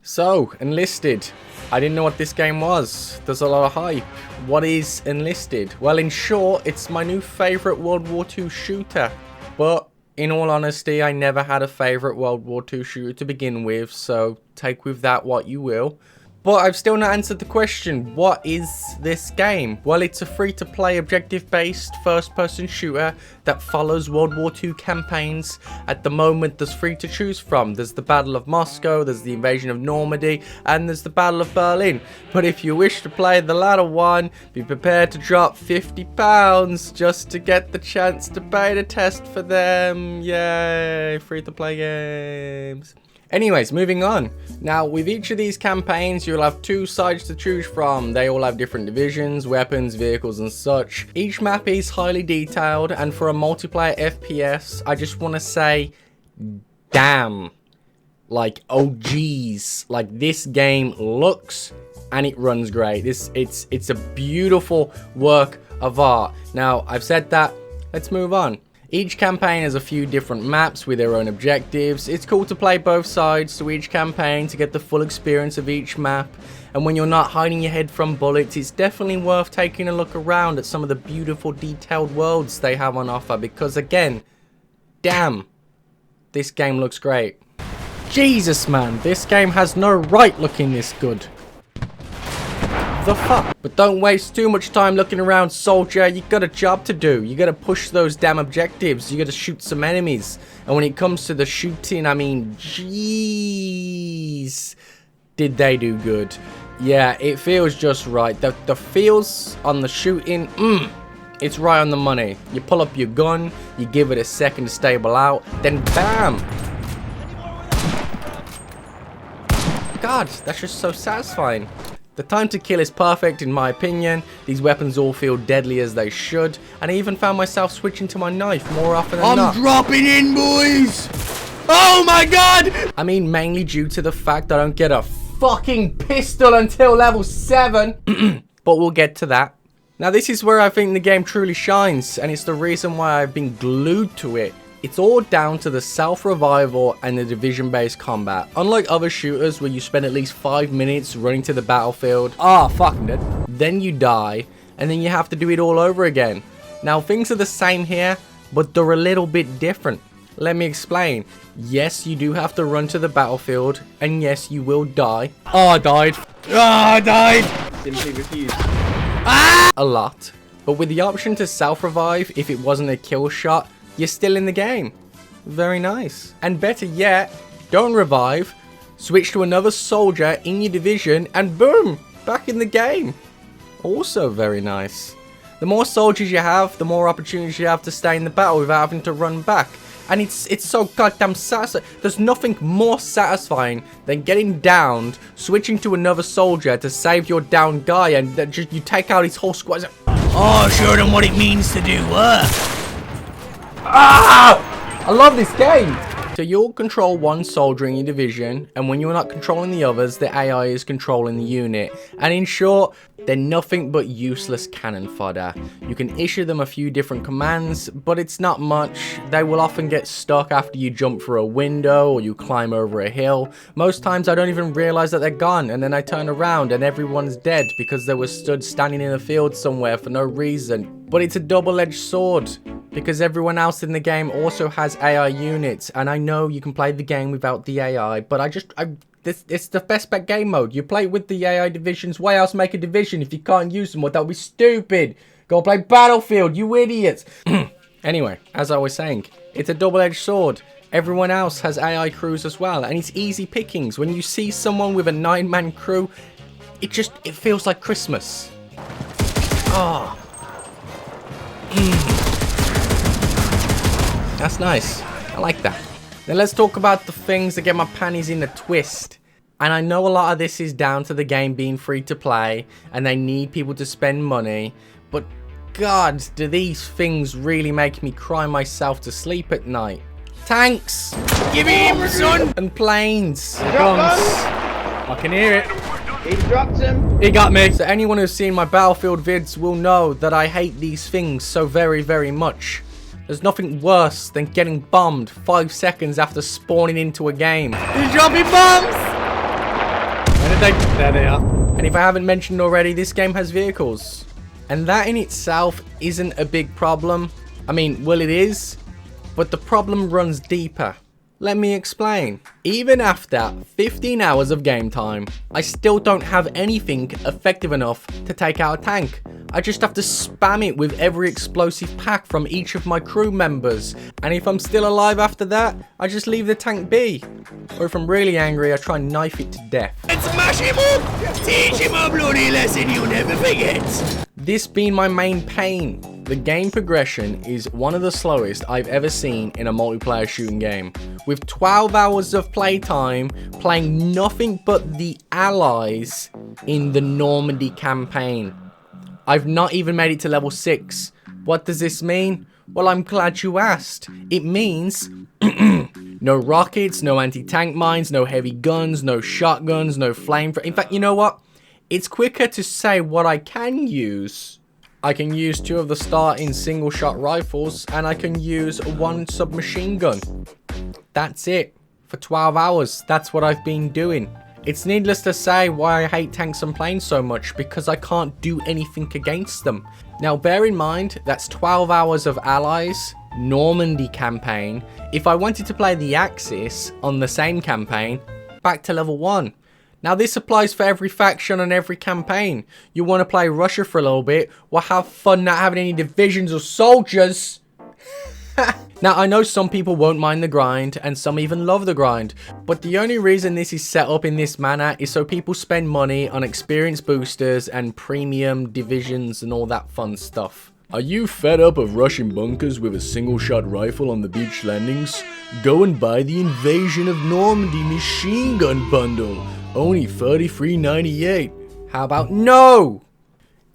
So, Enlisted. I didn't know what this game was. There's a lot of hype. What is Enlisted? Well, in short, it's my new favourite World War II shooter. But, in all honesty, I never had a favourite World War II shooter to begin with, so take with that what you will. But I've still not answered the question, what is this game? Well, it's a free-to-play, objective-based, first-person shooter that follows World War II campaigns. At the moment, there's three to choose from. There's the Battle of Moscow, there's the Invasion of Normandy, and there's the Battle of Berlin. But if you wish to play the latter one, be prepared to drop £50 just to get the chance to beta test for them. Yay, free-to-play games. Anyways, moving on. Now, with each of these campaigns, you'll have two sides to choose from. They all have different divisions, weapons, vehicles, and such. Each map is highly detailed, and for a multiplayer FPS, I just want to say, damn. Like, oh geez. Like, this game looks and it runs great. It's a beautiful work of art. Now, I've said that. Let's move on. Each campaign has a few different maps with their own objectives. It's cool to play both sides to each campaign to get the full experience of each map. And when you're not hiding your head from bullets, it's definitely worth taking a look around at some of the beautiful detailed worlds they have on offer. Because again, damn, this game looks great. Jesus man, this game has no right looking this good. The fuck? But don't waste too much time looking around, soldier. You got a job to do. You gotta push those damn objectives. You gotta shoot some enemies. And when it comes to the shooting, I mean, jeez, did they do good? Yeah, it feels just right. The feels on the shooting, it's right on the money. You pull up your gun, you give it a second to stable out, then bam. God, that's just so satisfying. The time to kill is perfect in my opinion. These weapons all feel deadly as they should. And I even found myself switching to my knife more often than not. I'm dropping in, boys! Oh my god! I mean, mainly due to the fact I don't get a fucking pistol until level 7. But we'll get to that. Now this is where I think the game truly shines. And it's the reason why I've been glued to it. It's all down to the self-revival and the division-based combat. Unlike other shooters where you spend at least 5 minutes running to the battlefield, fucking dead. Then you die, and then you have to do it all over again. Now things are the same here, but they're a little bit different. Let me explain. Yes, you do have to run to the battlefield, and yes, you will die. Oh, I died. Oh, I died. Simply refuse. A lot. But with the option to self-revive if it wasn't a kill shot, you're still in the game. Very nice. And better yet, don't revive, switch to another soldier in your division, and boom, back in the game. Also very nice. The more soldiers you have, the more opportunities you have to stay in the battle without having to run back. And it's so goddamn satisfying. There's nothing more satisfying than getting downed, switching to another soldier to save your down guy, and just you take out his whole squad. Oh, show them what it means to do work. I love this game! So you'll control one soldier in your division, and when you're not controlling the others, the AI is controlling the unit. And in short, they're nothing but useless cannon fodder. You can issue them a few different commands, but it's not much. They will often get stuck after you jump through a window or you climb over a hill. Most times I don't even realize that they're gone, and then I turn around and everyone's dead because they were stood standing in a field somewhere for no reason. But it's a double-edged sword, because everyone else in the game also has AI units, and I know you can play the game without the AI, but it's the best bet game mode. You play with the AI divisions. Why else make a division if you can't use them? Well, that would be stupid. Go play Battlefield, you idiots. Anyway, as I was saying, it's a double-edged sword. Everyone else has AI crews as well, and it's easy pickings. When you see someone with a 9-man crew, it feels like Christmas. Oh. That's nice. I like that. Now let's talk about the things that get my panties in a twist. And I know a lot of this is down to the game being free to play, and they need people to spend money, but God, do these things really make me cry myself to sleep at night. Tanks! Give me him, son! And planes! Guns! I can hear it. He dropped him. He got me. So anyone who's seen my Battlefield vids will know that I hate these things so very, very much. There's nothing worse than getting bombed 5 seconds after spawning into a game. He's dropping bombs! There they are. And if I haven't mentioned already, this game has vehicles. And that in itself isn't a big problem. I mean, well, it is. But the problem runs deeper. Let me explain. Even after 15 hours of game time, I still don't have anything effective enough to take out a tank. I just have to spam it with every explosive pack from each of my crew members. And if I'm still alive after that, I just leave the tank be. Or if I'm really angry, I try and knife it to death. And smash him up! Teach him a bloody lesson you'll never forget. This being my main pain, the game progression is one of the slowest I've ever seen in a multiplayer shooting game. With 12 hours of playtime, playing nothing but the allies in the Normandy campaign. I've not even made it to level 6. What does this mean? Well, I'm glad you asked. It means no rockets, no anti-tank mines, no heavy guns, no shotguns, no flamethrower. In fact, you know what? It's quicker to say what I can use. I can use 2 of the starting single shot rifles, and I can use 1 submachine gun. That's it. For 12 hours, that's what I've been doing. It's needless to say why I hate tanks and planes so much, because I can't do anything against them. Now bear in mind, that's 12 hours of allies, Normandy campaign. If I wanted to play the Axis on the same campaign, back to level 1. Now this applies for every faction and every campaign. You want to play Russia for a little bit, well have fun not having any divisions or soldiers. Now I know some people won't mind the grind, and some even love the grind, but the only reason this is set up in this manner is so people spend money on experience boosters and premium divisions and all that fun stuff. Are you fed up of rushing bunkers with a single shot rifle on the beach landings? Go and buy the Invasion of Normandy machine gun bundle, only $33.98. How about no?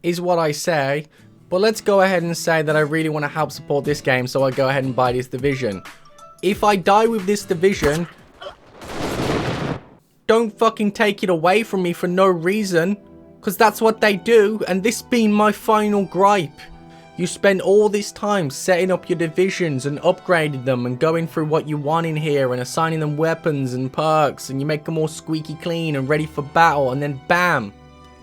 Is what I say. But let's go ahead and say that I really want to help support this game, so I go ahead and buy this division. If I die with this division, don't fucking take it away from me for no reason, because that's what they do, and this being my final gripe. You spend all this time setting up your divisions and upgrading them and going through what you want in here and assigning them weapons and perks, and you make them all squeaky clean and ready for battle, and then BAM!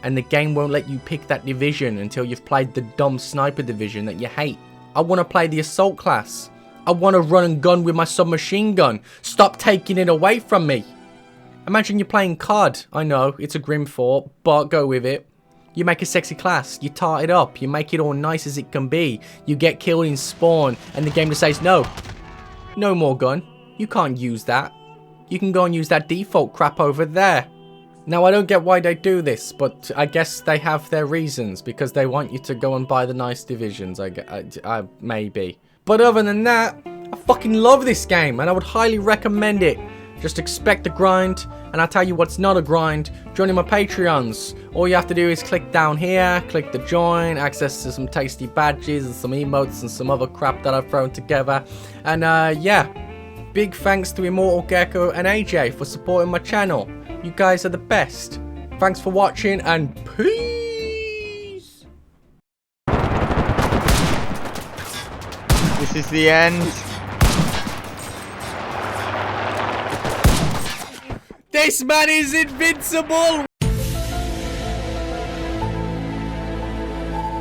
And the game won't let you pick that division until you've played the dumb sniper division that you hate. I want to play the assault class. I want to run and gun with my submachine gun. Stop taking it away from me. Imagine you're playing COD. I know, it's a grim thought, but go with it. You make a sexy class, you tart it up, you make it all nice as it can be. You get killed in spawn, and the game just says, no. No more gun. You can't use that. You can go and use that default crap over there. Now, I don't get why they do this, but I guess they have their reasons, because they want you to go and buy the nice divisions, maybe. But other than that, I fucking love this game, and I would highly recommend it. Just expect the grind, and I'll tell you what's not a grind. Joining my Patreons. All you have to do is click down here, click the join, access to some tasty badges and some emotes and some other crap that I've thrown together. And yeah, big thanks to Immortal Gecko and AJ for supporting my channel. You guys are the best. Thanks for watching, and peace! This is the end. This man is invincible!